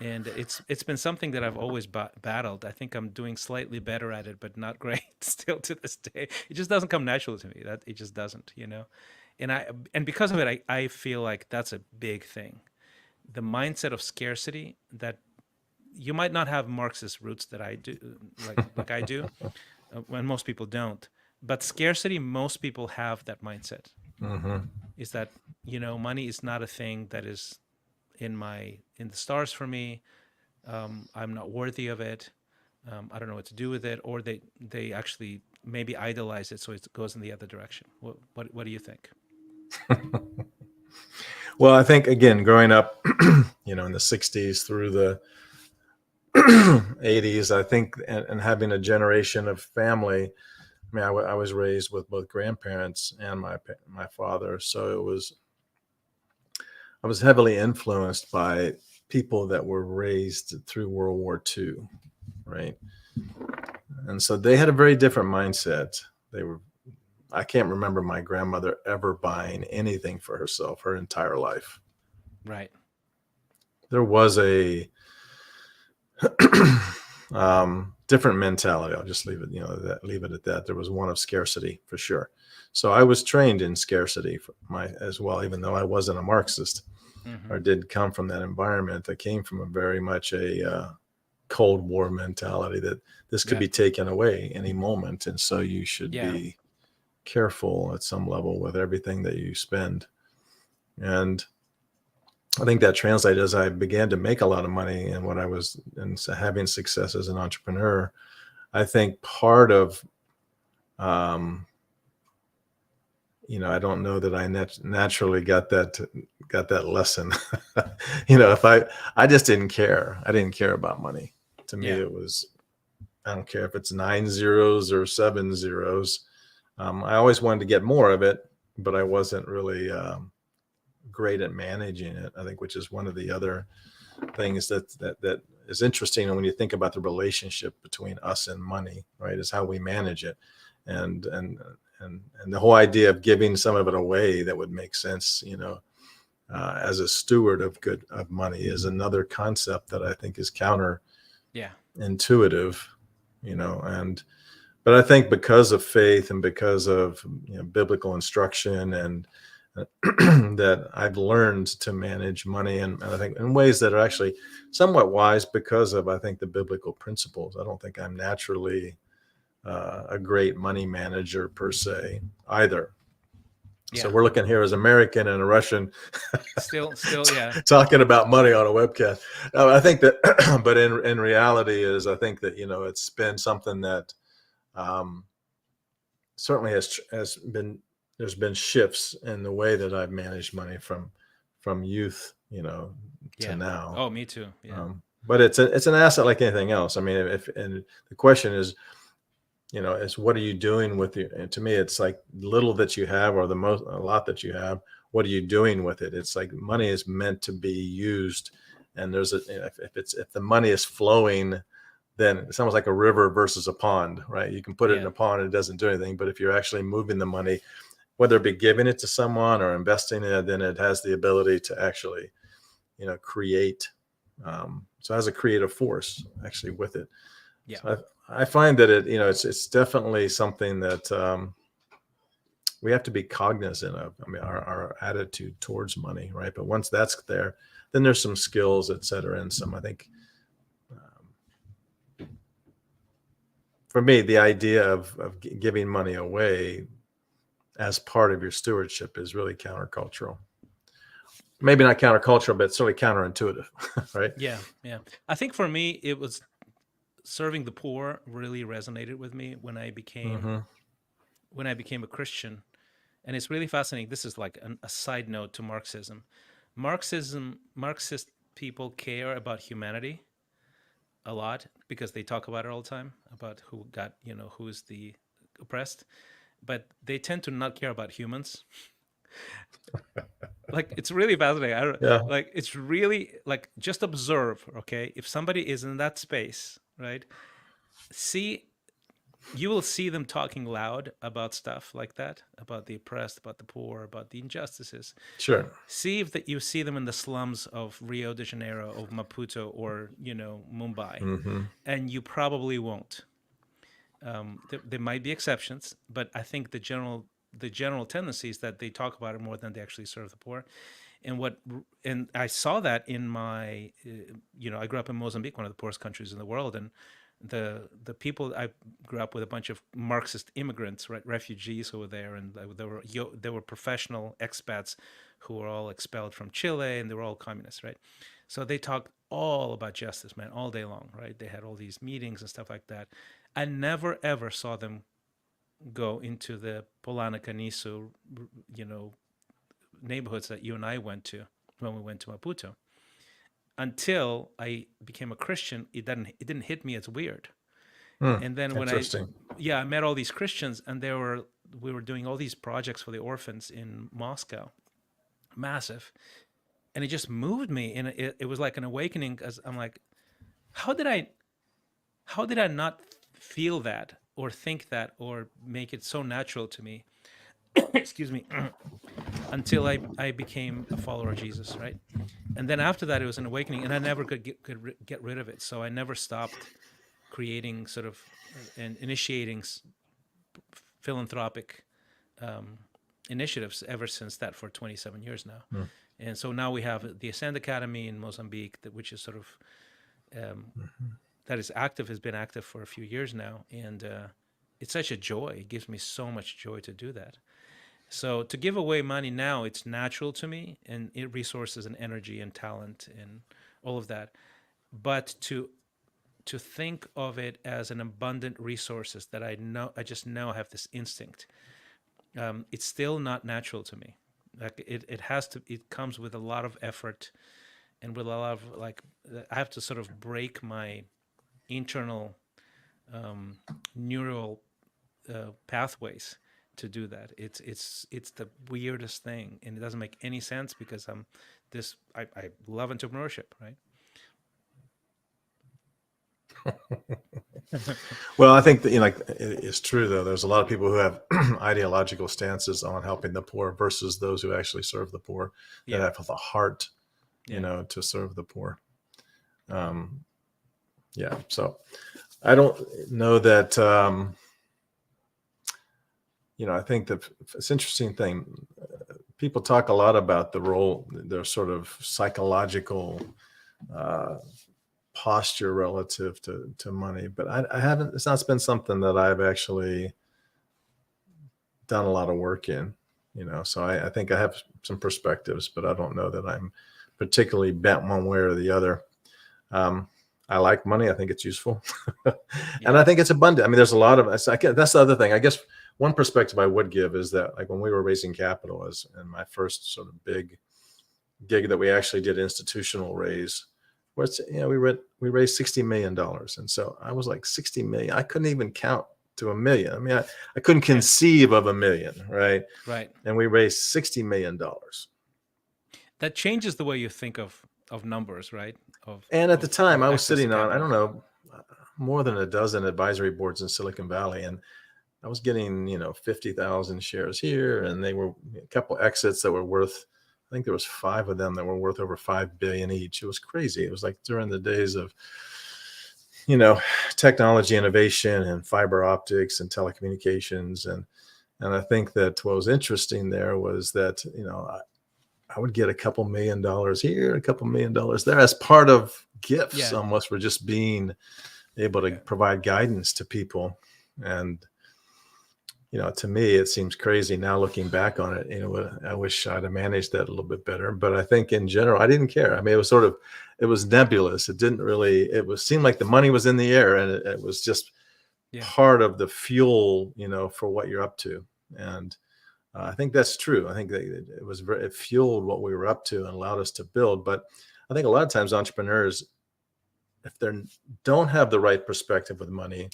And it's been something that I've always battled. I think I'm doing slightly better at it, but not great still to this day. It just doesn't come naturally to me. That it just doesn't, and because of it, I feel like that's a big thing. The mindset of scarcity, that you might not have Marxist roots that I do, like I do, when most people don't. But scarcity, most people have that mindset. Hmm. Is that, money is not a thing that is in the stars for me. I'm not worthy of it. I don't know what to do with it, or they actually maybe idolize it, so it goes in the other direction. What do you think? Well, I think again, growing up, in the '60s through the '80s, I think, and having a generation of family. I mean, I was raised with both grandparents and my father, so I was heavily influenced by people that were raised through World War II, right? And so they had a very different mindset. They were I can't remember my grandmother ever buying anything for herself her entire life. Right. There was a different mentality. I'll just leave it, leave it at that. There was one of scarcity for sure. So I was trained in scarcity as well, even though I wasn't a Marxist Hmm. or did come from that environment. I came from a very much a Cold War mentality that this could Yeah. be taken away any moment, and so you should Yeah. be careful at some level with everything that you spend. And I think that translated as I began to make a lot of money and what I was and having success as an entrepreneur. I think part of, um, I don't know that I naturally got that lesson. If I just didn't care. I didn't care about money. To me, Yeah. it was I don't care if it's 9 zeros or 7 zeros. I always wanted to get more of it, but I wasn't really great at managing it. I think, which is one of the other things that is interesting. And when you think about the relationship between us and money, right, is how we manage it, and and and the whole idea of giving some of it away that would make sense, as a steward of money is another concept that I think is Yeah. counterintuitive, and but I think because of faith and because of biblical instruction and that I've learned to manage money, and I think in ways that are actually somewhat wise because of I think the biblical principles. I don't think I'm naturally a great money manager per se either. So Yeah. we're looking here as American and a Russian Still, yeah. talking about money on a webcast. I think that, but in reality, is I think that it's been something that um, certainly has been there's been shifts in the way that I've managed money from youth, to Yeah. now. Oh, me too. Yeah. But it's an asset like anything else. I mean, if and the question is what are you doing with your? And to me, it's like little that you have or a lot that you have. What are you doing with it? It's like money is meant to be used, and if the money is flowing, then it's almost like a river versus a pond, right? You can put it in Yeah. a pond and it doesn't do anything. But if you're actually moving the money, whether it be giving it to someone or investing in it, then it has the ability to actually, create. So it has a creative force actually with it. Yeah. So I find that it's definitely something that we have to be cognizant of. I mean, our attitude towards money, right? But once that's there, then there's some skills, et cetera, and some, I think, for me, the idea of giving money away as part of your stewardship is really countercultural. Maybe not countercultural, but it's really counterintuitive, right? Yeah. Yeah. I think for me, it was serving the poor really resonated with me Mm-hmm. when I became a Christian. And it's really fascinating. This is like a side note to Marxism. Marxist people care about humanity a lot because they talk about it all the time about who is the oppressed, but they tend to not care about humans. Like it's really fascinating. I don't Yeah, like it's really like just observe, okay? If somebody is in that space, right? See you will see them talking loud about stuff like that, about the oppressed, about the poor, about the injustices. sure. See if that you see them in the slums of Rio de Janeiro, of Maputo, or Mumbai, Mm-hmm. and you probably won't. There might be exceptions, but I think the general tendency is that they talk about it more than they actually serve the poor. And I saw that in my I grew up in Mozambique, one of the poorest countries in the world, and the people I grew up with, a bunch of Marxist immigrants, right, refugees who were there, and there were professional expats who were all expelled from Chile, and they were all communists, right? So they talked all about justice, man, all day long, right? They had all these meetings and stuff like that. I never ever saw them go into the Polana Canizo, you know, neighborhoods that you and I went to when we went to Maputo. Until I became a Christian, it didn't hit me as weird. Hmm. And then when Interesting. I met all these Christians, and we were doing all these projects for the orphans in Moscow, massive, and it just moved me, and it was like an awakening. As I'm like, how did I how did I not feel that or think that or make it so natural to me? Excuse me. Until I became a follower of Jesus, right? And then after that, it was an awakening, and I never could get rid of it. So I never stopped creating sort of and initiating philanthropic um, initiatives ever since that, for 27 years now. Hmm. And so now we have the Ascend Academy in Mozambique, which is sort of that is active, has been active for a few years now, and it's such a joy. It gives me so much joy to do that. So to give away money now, it's natural to me, and it resources and energy and talent and all of that. But to think of it as an abundant resources that I just know I have this instinct. It's still not natural to me. Like it has to. It comes with a lot of effort and with a lot of like. I have to sort of break my internal neural pathways to do that. It's the weirdest thing, and it doesn't make any sense because I love entrepreneurship, right? Well, I think that, you know, like it's true though. There's a lot of people who have ideological stances on helping the poor versus those who actually serve the poor that Yeah, have the heart, you yeah, know, to serve the poor. Um, yeah. So I don't know that, you know, I think that it's an interesting thing. People talk a lot about the role, their sort of psychological uh, posture relative to money, but I haven't, it's not been something that I've actually done a lot of work in, you know, so I think I have some perspectives, but I don't know that I'm particularly bent one way or the other. Um, I like money. I think it's useful. And yeah, I think it's abundant. I mean, there's a lot of, that's the other thing. I guess one perspective I would give is that, like, when we were raising capital, as in my first sort of big gig that we actually did institutional raise, where it's, you know, we raised $60 million. And so I was like, 60 million. I couldn't even count to a million. I mean, I couldn't yeah, conceive of a million, right? right. And we raised $60 million. That changes the way you think of numbers, right? And at the time, Of I was access to sitting on, I don't capital. know, more than a dozen advisory boards in Silicon Valley. And I was getting, you know, 50,000 shares here, and they were a couple exits that were worth, I think there was 5 of them that were worth over 5 billion each. It was crazy. It was like during the days of, you know, technology innovation and fiber optics and telecommunications. And I think that what was interesting there was that, you know, I would get a couple $1 million here, a couple $1 million there as part of gifts, Yeah, almost, for just being able to yeah, provide guidance to people. And, you know, to me, it seems crazy now looking back on it. You know, I wish I'd have managed that a little bit better. But I think in general, I didn't care. I mean, it was sort of, it was nebulous. It didn't really, it was seemed like the money was in the air, and it was just yeah, part of the fuel, you know, for what you're up to. And I think that's true. I think that it was very, it fueled what we were up to and allowed us to build. But I think a lot of times entrepreneurs, if they don't have the right perspective with money,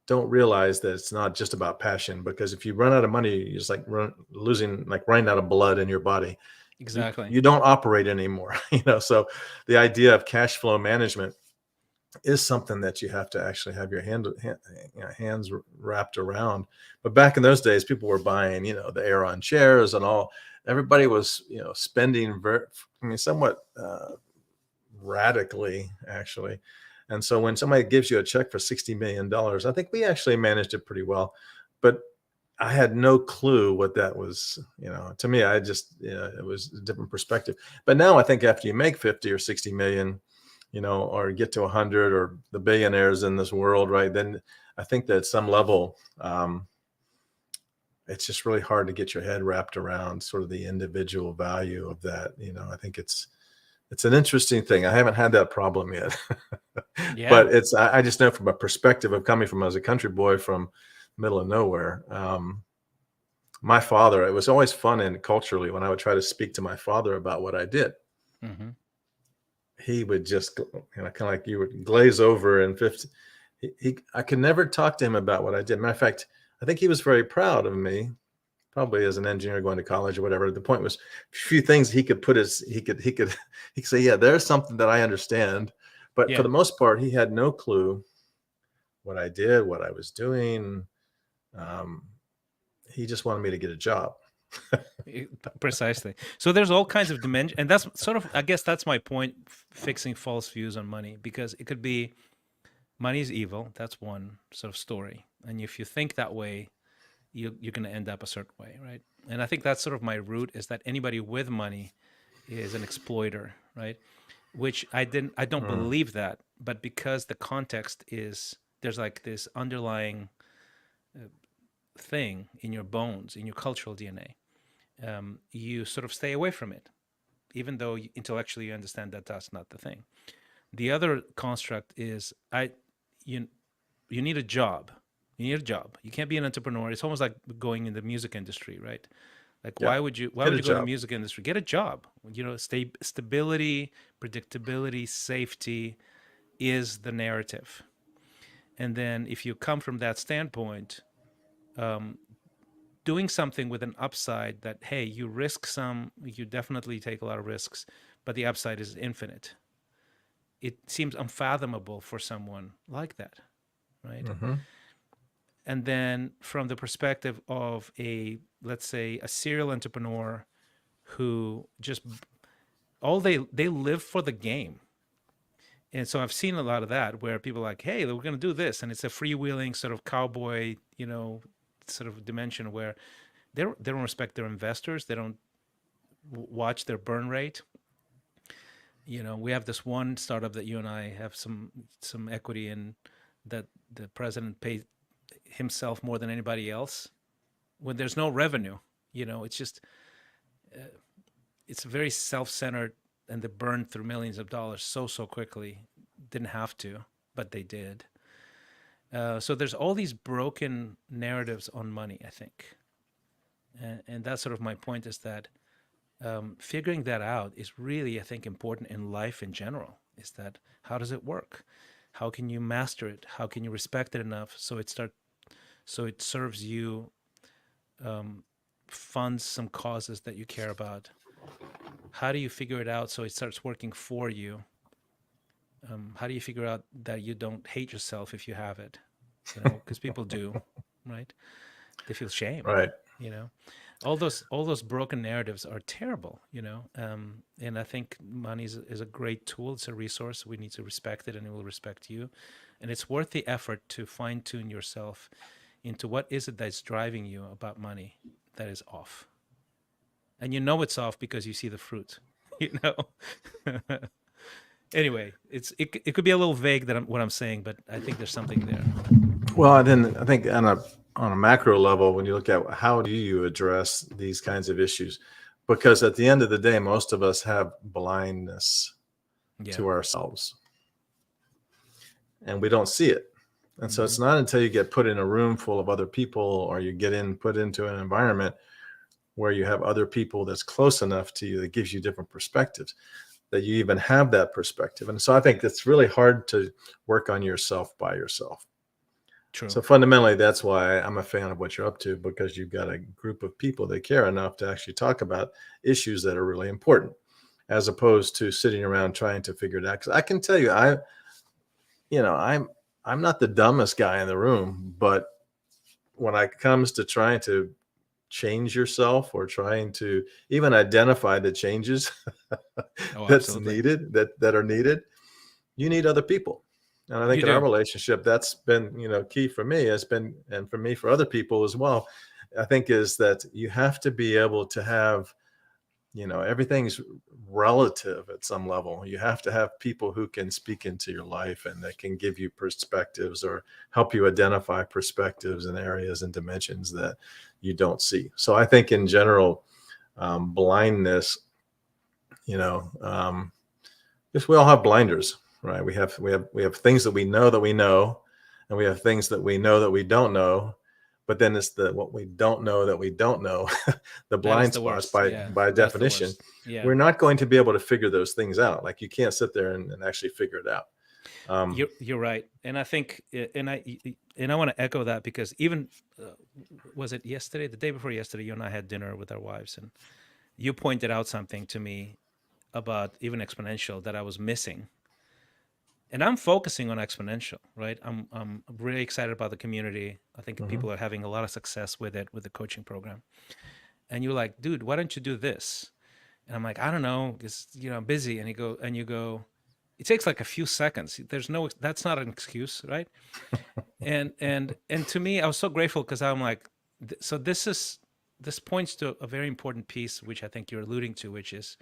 don't realize that it's not just about passion. Because if you run out of money, you're just like losing, like running out of blood in your body. You exactly. you don't operate anymore. You know, so the idea of cash flow management is something that you have to actually have your you know, hands wrapped around. But back in those days, people were buying, you know, the Aeron chairs and all. Everybody was, you know, spending I mean, somewhat radically, actually. And so when somebody gives you a check for $60 million, I think we actually managed it pretty well. But I had no clue what that was. You know, to me, I just, you know, it was a different perspective. But now I think after you make 50 or 60 million, or get to 100, or the billionaires in this world, right? Then I think that at some level, it's just really hard to get your head wrapped around sort of the individual value of that. I think it's an interesting thing. I haven't had that problem yet, Yeah. but I just know from a perspective of coming from as a country boy from middle of nowhere. My father, it was always fun and culturally when I would try to speak to my father about what I did. Mm-hmm. He would just, kind of like you would glaze over and 50. I could never talk to him about what I did. Matter of fact, I think he was very proud of me, probably as an engineer going to college or whatever. The point was, a few things he could he could say, yeah, there's something that I understand. But for Yeah. the most part, he had no clue what I did, what I was doing. He just wanted me to get a job. Precisely. So there's all kinds of dimension, and that's sort of, I guess that's my point, fixing false views on money, because it could be money is evil. That's one sort of story, and if you think that way, you're going to end up a certain way, right? And I think that's sort of my root, is that anybody with money is an exploiter, right? Which I don't believe that, but because the context is, there's like this underlying thing in your bones, in your cultural DNA, you sort of stay away from it, even though intellectually you understand that that's not the thing. The other construct is you need a job. You need a job. You can't be an entrepreneur. It's almost like going in the music industry, right? Like, Yeah. why would you go in the music industry? Get a job. Stability, predictability, safety is the narrative. And then if you come from that standpoint, doing something with an upside that, hey, you risk some, you definitely take a lot of risks, but the upside is infinite. It seems unfathomable for someone like that, right? Mm-hmm. And then from the perspective of let's say a serial entrepreneur who just they live for the game. And so I've seen a lot of that where people are like, hey, we're going to do this. And it's a freewheeling sort of cowboy, sort of dimension where they don't respect their investors. They don't watch their burn rate. We have this one startup that you and I have some equity in, that the president paid himself more than anybody else when there's no revenue. It's just it's very self-centered, and they burned through millions of dollars so quickly. Didn't have to, but they did. So there's all these broken narratives on money, I think, and that's sort of my point, is that figuring that out is really, I think, important in life in general. Is that, how does it work? How can you master it? How can you respect it enough so it serves you, funds some causes that you care about? How do you figure it out so it starts working for you? How do you figure out that you don't hate yourself if you have it? Because people do, right? They feel shame, Right. All those broken narratives are terrible, and I think money is a great tool. It's a resource. We need to respect it, and it will respect you. And it's worth the effort to fine tune yourself into what is it that's driving you about money that is off. And it's off because you see the fruit, Anyway, it could be a little vague what I'm saying, but I think there's something there. Well, and then I think on a macro level, when you look at how do you address these kinds of issues, because at the end of the day, most of us have blindness to ourselves, and we don't see it. And so it's not until you get put in a room full of other people, or you get put into an environment where you have other people that's close enough to you that gives you different perspectives, that you even have that perspective. And so I think it's really hard to work on yourself by yourself. True. So fundamentally, that's why I'm a fan of what you're up to, because you've got a group of people that care enough to actually talk about issues that are really important, as opposed to sitting around trying to figure it out. Because I can tell you, I'm not the dumbest guy in the room, but when it comes to trying to change yourself, or trying to even identify the changes that's needed, that are needed, you need other people. And I think in our relationship, that's been, key for me, has been, and for me, for other people as well, I think, is that you have to be able to have everything's relative at some level. You have to have people who can speak into your life and that can give you perspectives or help you identify perspectives in areas and dimensions that you don't see. So I think in general, blindness, you know, just we all have blinders, right? We have things that we know, and we have things that we know that we don't know. But then it's the what we don't know that we don't know, the That is blind the spots worst. Yeah, by that's the definition. worst. Yeah. We're not going to be able to figure those things out. Like you can't sit there and actually figure it out. You're right, and I think, and I want to echo that because even was it yesterday, the day before yesterday, you and I had dinner with our wives, and you pointed out something to me about even Xponential that I was missing, and I'm focusing on Xponential, right? I'm really excited about the community. I think Mhm. people are having a lot of success with it with the coaching program, and you're like, dude, why don't you do this? And I'm like, I don't know, because I'm busy, and you go, it takes like a few seconds. There's no, that's not an excuse, right? And to me, I was so grateful because I'm like, so this points to a very important piece, which I think you're alluding to, which is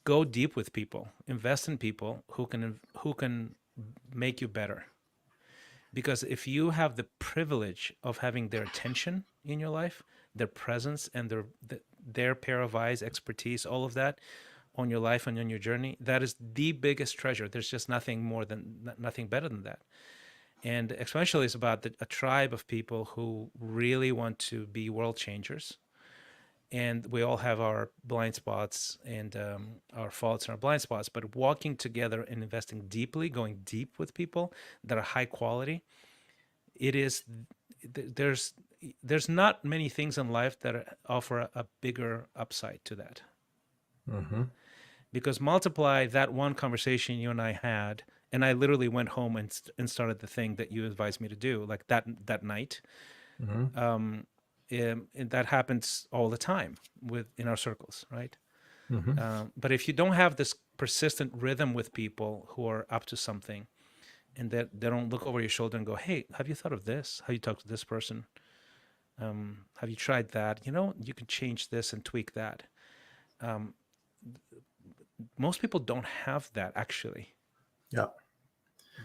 go deep with people, invest in people who can make you better. Because if you have the privilege of having their attention in your life, their presence, and their pair of eyes, expertise, all of that on your life and on your journey, that is the biggest treasure. There's just nothing better than that. And Exponential is about a tribe of people who really want to be world changers. And we all have our blind spots and our faults and our blind spots, but walking together and investing deeply, going deep with people that are high quality, it is there's there's not many things in life that offer a bigger upside to that. Mhm. Because multiply that one conversation you and I had, and I literally went home and started the thing that you advised me to do, like that night. Mhm. Um, and that happens all the time in our circles, right? Mhm. But if you don't have this persistent rhythm with people who are up to something, and that they don't look over your shoulder and go, "Hey, have you thought of this? Have you talked to this person? Have you tried that? You can change this and tweak that." Um, most people don't have that actually. Yeah.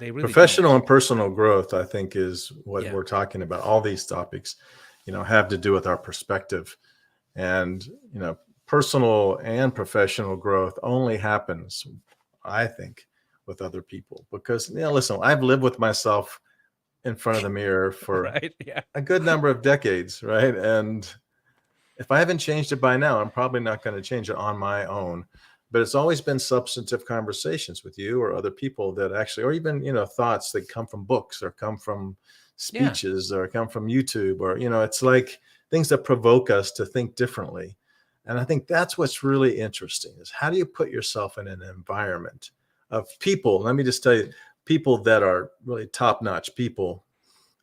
They really Professional don't. and personal growth, I think, is what Yeah. we're talking about. All these topics, have to do with our perspective. And, personal and professional growth only happens, I think, with other people. Because, listen, I've lived with myself in front of the mirror for Right. Yeah. a good number of decades, right? And if I haven't changed it by now, I'm probably not going to change it on my own. But it's always been substantive conversations with you or other people that actually, or even, thoughts that come from books or come from Yeah. speeches or come from YouTube, or, it's like things that provoke us to think differently. And I think that's what's really interesting is how do you put yourself in an environment of people? Let me just tell you, people that are really top-notch people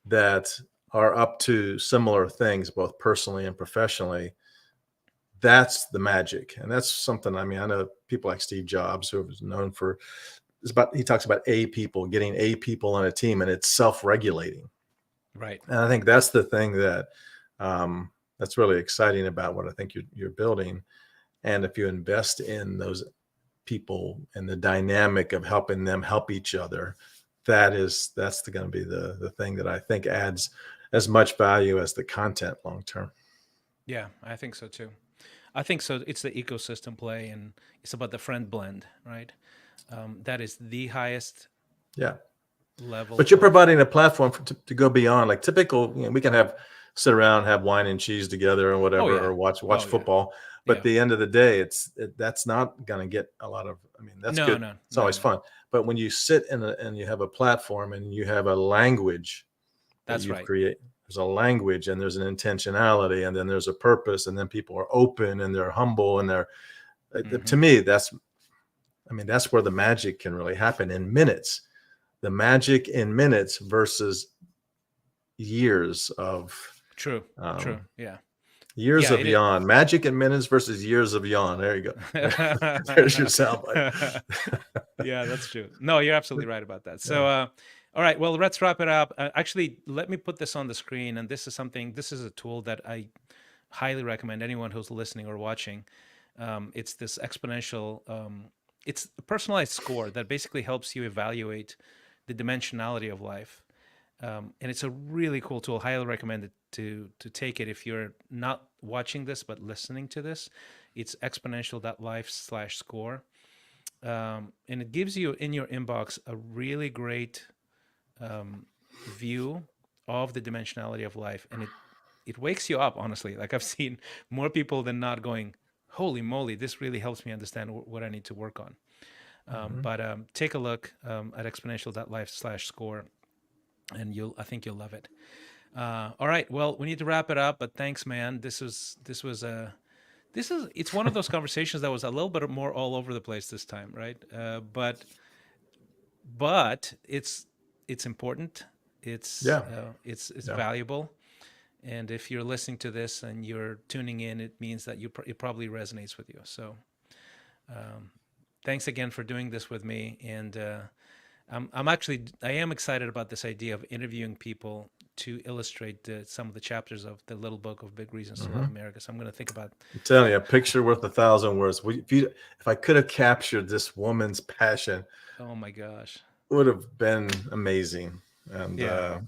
that are up to similar things, both personally and professionally. That's the magic. And that's something, I know people like Steve Jobs, who was known for, he talks about getting A people on a team, and it's self-regulating. Right. And I think that's the thing that's really exciting about what I think you're building. And if you invest in those people and the dynamic of helping them help each other, that's going to be the thing that I think adds as much value as the content long term. Yeah, I think so too. I think so. It's the ecosystem play, and it's about the friend blend, right? That is the highest Yeah. level But you're of. providing a platform to go beyond, like typical, we can sit around, have wine and cheese together or Oh whatever, yeah. or watch Oh yeah. football. But at Yeah. the end of the day, that's not going to get a lot of, that's No. good. No. It's No. always No. fun. But when you sit and you have a platform and you have a language that That's you've right. created, there's a language and there's an intentionality and then there's a purpose and then people are open and they're humble and they're, to Hmm. me, that's where the magic can really happen in minutes. The magic in minutes versus years of True. True. um, Yeah. years Yeah. of It. yawn. Magic in minutes versus years of yawn. There you go. There's your soundbite. Yeah, that's true. No, you're absolutely right about that. So, all right, well, let's wrap it up. Actually, let me put this on the screen. And this is a tool that highly recommend anyone who's listening or watching. It's this exponential, it's a personalized score that basically helps you evaluate the dimensionality of life. And it's a really cool tool. Highly recommend it to take it if you're not watching this but listening to this. It's exponential.life/score. And it gives you in your inbox a really great view of the dimensionality of life, and it wakes you up, honestly. Like, I've seen more people than not going, holy moly, this really helps me understand what I need to work on. But take a look at exponential.life/score, and I think you'll love it. All right, well, we need to wrap it up, but thanks, man. It's one of those conversations that was a little bit more all over the place this time, right? But it's important. It's Yeah. it's Yeah. valuable. And if you're listening to this and you're tuning in, it means that it probably resonates with you. So thanks again for doing this with me. And I am excited about this idea of interviewing people to illustrate some of the chapters of the little book of Big Reasons to Love America. So I'm going to think about. I'm telling you, a picture worth 1,000 words. If I could have captured this woman's passion, Oh my gosh, it would have been amazing. And yeah.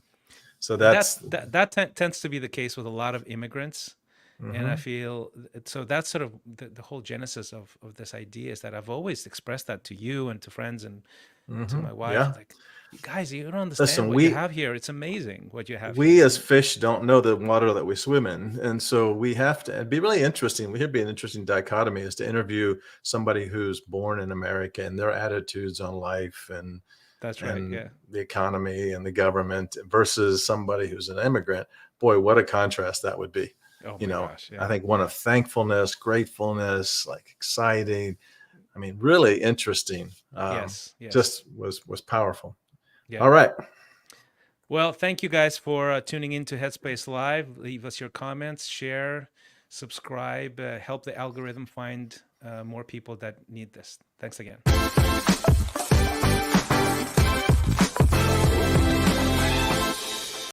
So that tends to be the case with a lot of immigrants. And I feel so that's sort of the whole genesis of this idea, is that I've always expressed that to you and to friends and to my wife. Yeah. It's like, you guys, you don't understand Listen, what you have here. It's amazing what you have we here. as fish don't know the water that we swim in, and so we have to. It'd be really interesting. Here'd be an interesting dichotomy, is to interview somebody who's born in America and their attitudes on life and That's right. and Yeah. the economy and the government versus somebody who's an immigrant. Boy, what a contrast that would be. Oh my gosh. Yeah. I think one of thankfulness, gratefulness, like exciting. I mean, really interesting. Yes. Just was powerful. Yeah. All right. Well, thank you guys for tuning in to Headspace Live. Leave us your comments, share, subscribe, help the algorithm find more people that need this. Thanks again.